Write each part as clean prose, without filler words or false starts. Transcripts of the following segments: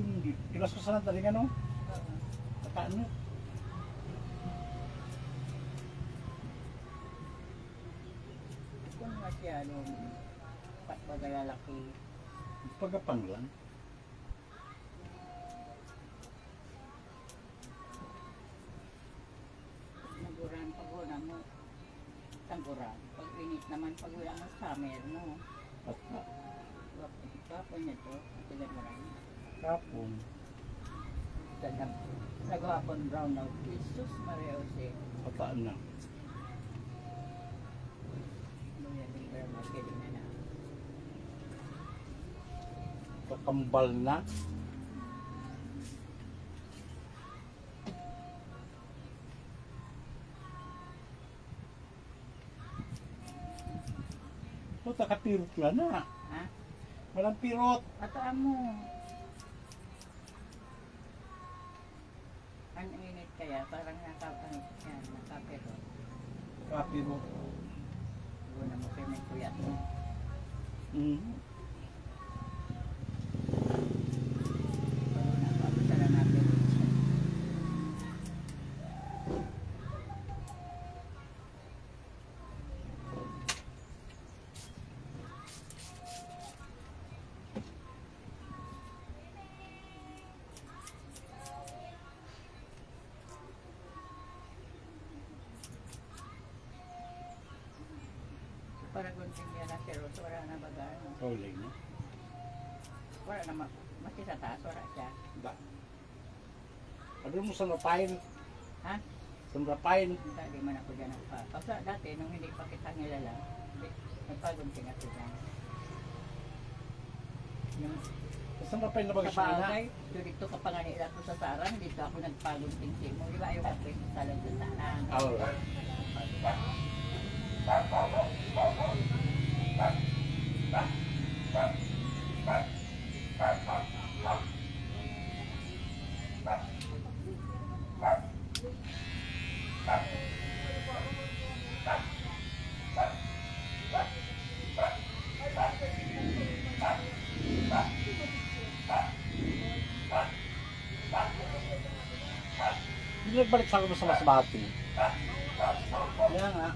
hindi. Kilas ko sana tali nga no? Ano? Kung masyado, pagkalalaki. Pagkapang lang. Naguran, pag wala mo, tangguran. Pag init naman, pag wala mo summer, no? At Kapon niya to, tinaguran. kapon. Nagwapon brown na, Jesus Maria Jose. Pataan na. Kakambal na. O, takapirot nga na. Ha? Walang pirot. Ataan mo. Ang init kaya, parang nakapero. Kapirot. Huwag na mo kayo may kuyat mo. Napapasala natin. Para gunting yan na pero wala na baga. Rolling na. Wala na mati sa taas, wala siya. Ba. Ano mo sa rapain? Ha? Sa rapain. Hindi man ako dyan nagpa. Dati, nung hindi pa kita nilala, nagpagunting ako dyan. Sa rapain na baga Sa siya na. bagay, dito ka pa nga nila ko sa sarang, dito ako nagpagunting siya mo. Di ba yung ako yung salang sa sarang? Alright. Hindi nagbalik sa akin sa Masbate. Yan nga.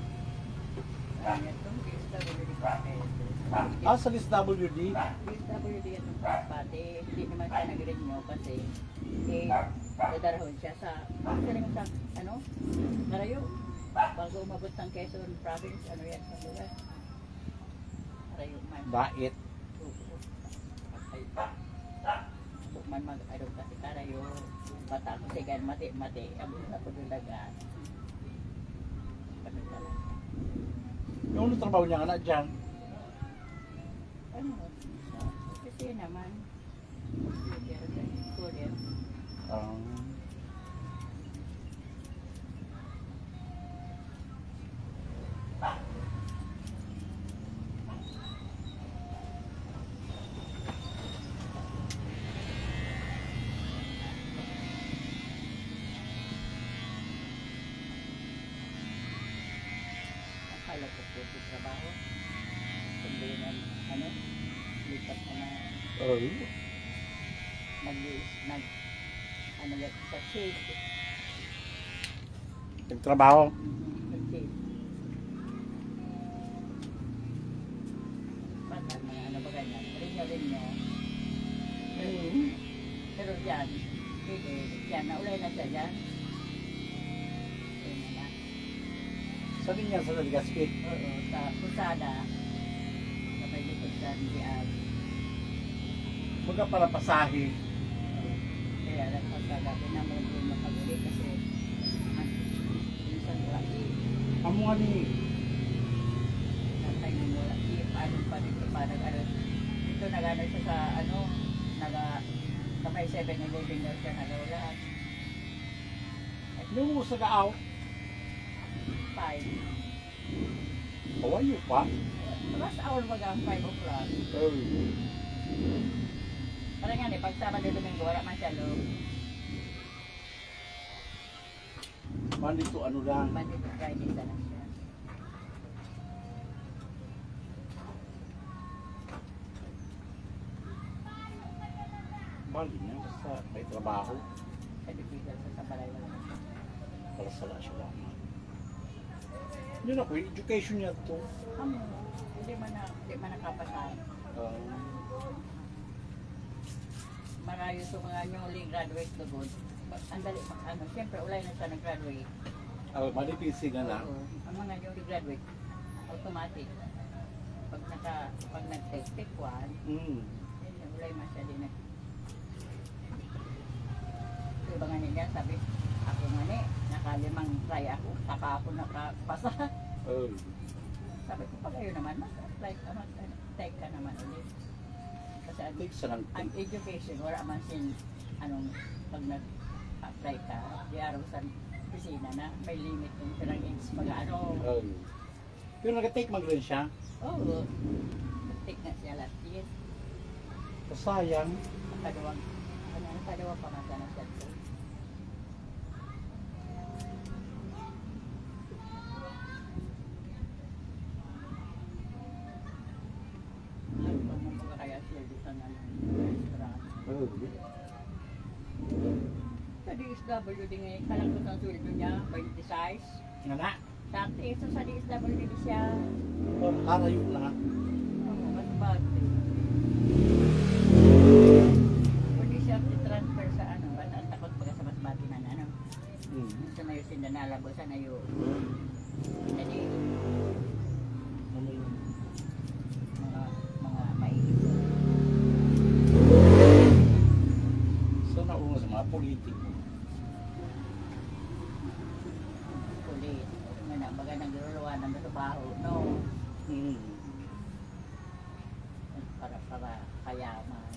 Sa list WD. DSWD itong pati, hindi naman siya nag-renew kasi nadarahon siya sa Narayo, bago umabot ng Quezon Province, ano yan sa lugar? Narayo man. Bait. Man mag-araw kasi Narayo, bata ko sigan, mati, ang sa pagdulagan. Yung ano trabaho niya nga na dyan? Ano? Kasi naman, courier. Akala ko po yung trabaho. Kundi lipat ko na sa shade. Nagtrabaho? Nag-shade. Bata, mga ano ba ganyan? Rinyo. Pero dyan, yan, naulay na siya dyan. Sa linya sa Ligaspi? Oo, sa Pusada. Sa may likod sa Diaz. Baga para pasahe. Kaya lang Pusada, pinamang doon makabuli kasi minsan lagi. Amo nga ni? Natay mo lagi. Paano pa dito parang dito nag-ano siya sa sa may 7-Eleven daw siya nagawala. Hindi mo sa gaaw? 5. Kawayo pa? Mas hour mag ang 5 o'clock. Parang nga pag Sabado Domingo, wala man siya loob. Monday to ano lang? Monday to Friday sa lang siya. Bali niya, basta may trabaho. Sa Dipigal sa Balay wala na. Para sa siya lang. Yun ako, education niya to. Hindi man nakapasahan. Marayo sa mga newly graduate na good. Ang dali, siyempre ulay na siya nag-graduate. Malipisi nga na. Oo. Ang mga newly graduate, automatic. Pag nag-take step 1, ulay man siya din. So, iba nga nila, sabi, ako nga ni, nakalimang try ako, saka ako nakapasa. Sabi ko, pag ayun naman, mag-apply ka, mag-take ka naman ulit. Kasi ang education, wala man sin, pag nag-apply ka, di araw sa opisina na, may limit yung pirang age, Pero nag-take mag rin siya? Oo. Nag-take na siya last year. Sayang. Kadawang pamasa na siya. Kaya siya dito na restaurant. Sa DSWD ngayon, kalangkot ang sweldo niya, 20 size. Nga na? Dati, ito sa DSWD siya. Karayo na. Oo, mas bati. Pwede siya transfer sa ang takot pagka sa mas bati na Gusto na yung sindanalabo, sana yung hindi mga maiisip. Sana una sa mga politiko. Kulit. Baga nagluluwa ng trabaho, no? Para kayaman.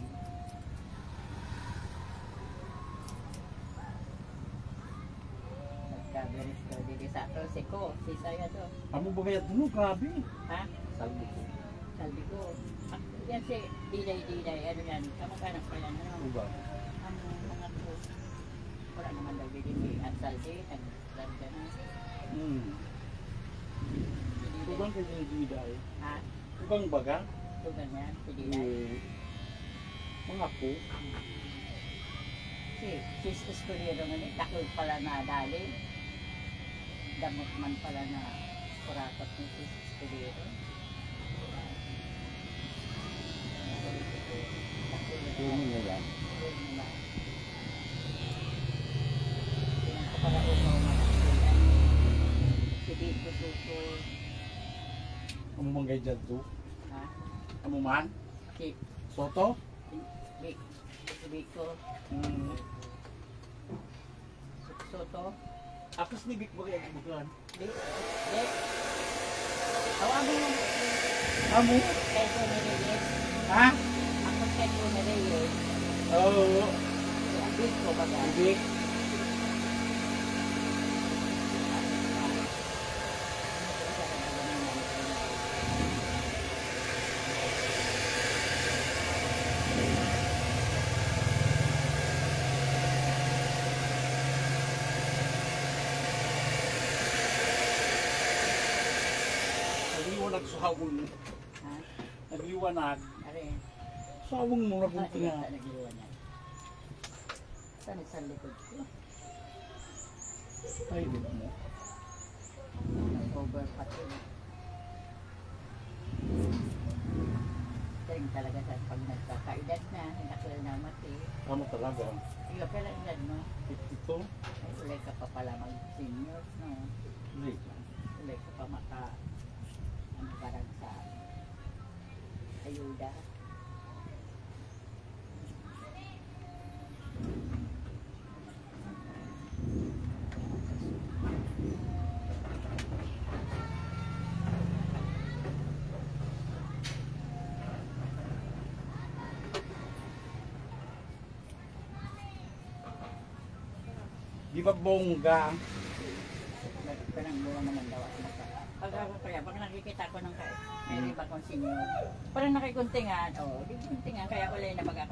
Nagkabiris ko, dili sa to, siko, sisaya to. Amo ba kaya doon? Grabe. Ha? Salbi ko. Salbi ko. Yan si Diday, ano yan, kamag-anak pa yan, ano? Diba? Ang mga ko, wala naman daw dili at saldi, nag-landa na. Kubang kayo dinididay? Ha? Kubang baga? Ito ganyan, si Diday. Mga po. Si Escudero nga ni, dakol pala na dali. Damot man pala na kurakat ni si Escudero. Yun na yan. Yan ko pala umaw na si Biko Suso. Amo man kayo dyan to? Ha? Amo man? Si Soto? Biko Soto. Ako sinibik ba kayo bukan? Di. Amo mo. Amo? Kay Tony Reyes. Ha? Ako kay Tony Reyes. Oo. Biko baga. Bik. Nagsahawong. Ha? Nagliwanag. Are. Sawong mo na buti nga. Nagliwanag. Saan sa likod ko? Ay, di mo. Overpat yun. Galing talaga sa pag nagkakaedad na, nakilal na mati. Tama talaga. Ikaw pala edad mo. Ito? Ay, ulay ka pa pala mag-senior, no? Hindi. Ulay ka pa parang sa ayuda. Di ba bongga? Parang buwan naman daw ako pag nakikita ko ng may iba kong senior, parang nakikuntingan, di kuntingan, kaya ulay na baga